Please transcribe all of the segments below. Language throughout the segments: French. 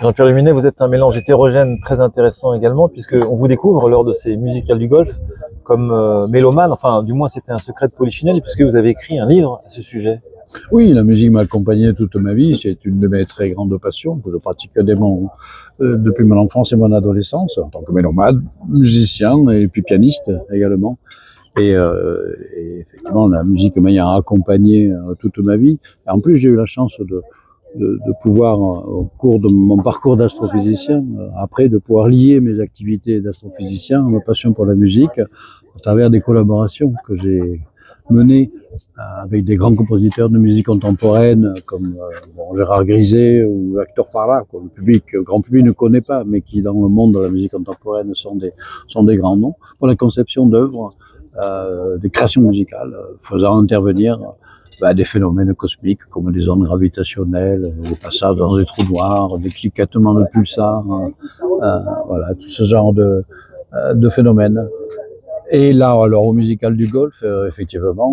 Jean-Pierre Luminet, vous êtes un mélange hétérogène très intéressant également, puisqu'on vous découvre lors de ces musicales du golf comme mélomane, enfin du moins c'était un secret de Polichinelle, puisque vous avez écrit un livre à ce sujet. Oui, la musique m'a accompagné toute ma vie. C'est une de mes très grandes passions que je pratique depuis mon enfance et mon adolescence, en tant que mélomane, musicien et puis pianiste également. Et effectivement, la musique m'a accompagné toute ma vie. Et en plus, j'ai eu la chance de pouvoir, au cours de mon parcours d'astrophysicien, après, de pouvoir lier mes activités d'astrophysicien à ma passion pour la musique à travers des collaborations que j'ai menées avec des grands compositeurs de musique contemporaine comme Gérard Griset ou Hector Parra, que le grand public ne connaît pas, mais qui dans le monde de la musique contemporaine sont des grands noms, pour la conception d'œuvres, des créations musicales, faisant intervenir des phénomènes cosmiques comme des ondes gravitationnelles, des passages dans des trous noirs, des cliquetements de pulsars, voilà, tout ce genre de phénomènes. Et là, alors, au musical du golf, effectivement,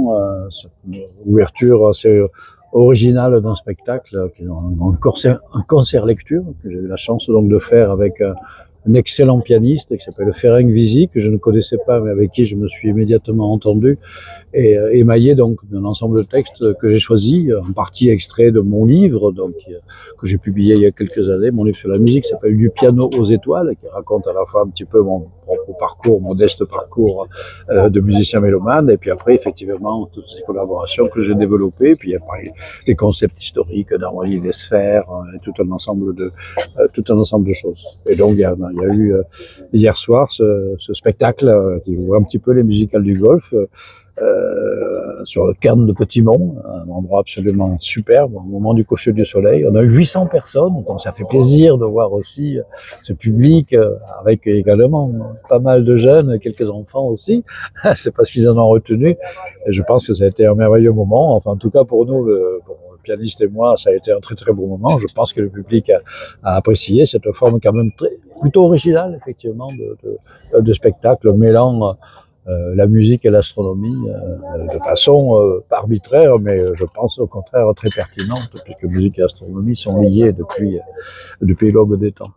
c'est une ouverture assez originale d'un spectacle, qui est un concert lecture, que j'ai eu la chance donc de faire avec un excellent pianiste qui s'appelle Ferenc Vizy, que je ne connaissais pas, mais avec qui je me suis immédiatement entendu, et émaillé donc d'un ensemble de textes que j'ai choisis, en partie extrait de mon livre, donc que j'ai publié il y a quelques années, mon livre sur la musique, qui s'appelle Du piano aux étoiles, qui raconte à la fois un petit peu mon propre parcours, modeste parcours de musicien mélomane, et puis après, effectivement, toutes ces collaborations que j'ai développées, puis après les concepts historiques d'harmonie des sphères, tout un ensemble de choses. Et donc, il y a eu hier soir ce spectacle qui ouvre un petit peu les musicales du golf, sur le cairn de Petit-Mont, un endroit absolument superbe, au moment du coucher du soleil. On a 800 personnes, donc ça fait plaisir de voir aussi ce public, avec également pas mal de jeunes, quelques enfants aussi. Je ne sais pas ce qu'ils en ont retenu. Et je pense que ça a été un merveilleux moment. Enfin, en tout cas, pour nous, le pianiste et moi, ça a été un très très beau moment. Je pense que le public a apprécié cette forme quand même plutôt originale, effectivement, de spectacle mêlant la musique et l'astronomie de façon pas arbitraire, mais je pense au contraire très pertinente, puisque musique et astronomie sont liées depuis l'aube des temps.